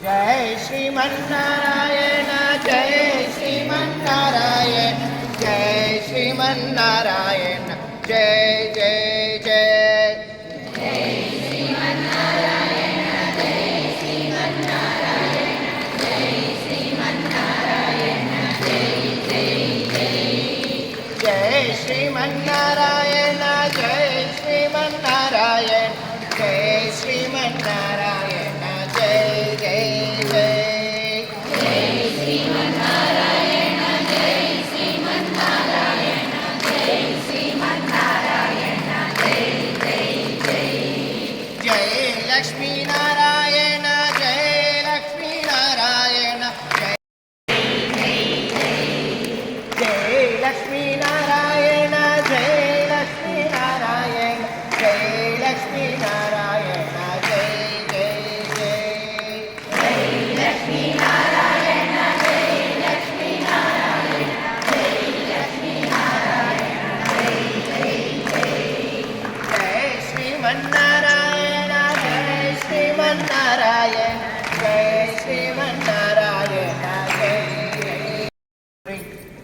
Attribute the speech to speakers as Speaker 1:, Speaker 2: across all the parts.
Speaker 1: जय श्रीमन्नारायण जय श्रीमन्नारायण जय श्रीमन्नारायण जय जय जय श्रीमन्नारायण जय श्रीमन्नारायण जय श्रीमन्नारायण जय जय जय जय श्रीमन्नारायण जय श्रीमन्नारायण जय श्रीमन्नारायण जय जय जय जय लक्ष्मी नारायण जय लक्ष्मी नारायण जय जय लक्ष्मी नारायण जय लक्ष्मी नारायण जय लक्ष्मी नारायण जय जय जय जय लक्ष्मी नारायण जय लक्ष्मी नारायण जय लक्ष्मी नारायण जय जय जय जय श्रीमन्नारायण जय श्रीमन्नारायण जय श्रीमन्नारायण जय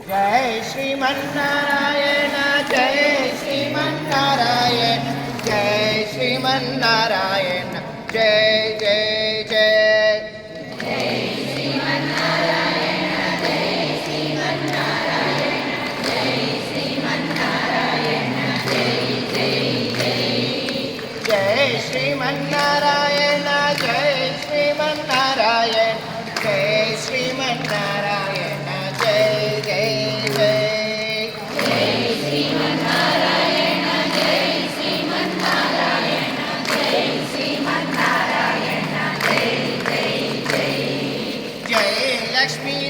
Speaker 1: जय श्रीमन्नारायण जय श्रीमन्नारायण जय श्रीमन्नारायण जय जय जय जय श्रीमन्नारायण जय श्रीमन्नारायण जय श्रीमन्नारायण जय जय जय जय श्रीमन्नारायण जय श्रीमन्नारायण जय श्रीमन्नारायण जय जय जय जय श्रीमन्नारायण जय श्रीमन्नारायण जय श्रीमन्नारायण जय जय जय जय लक्ष्मी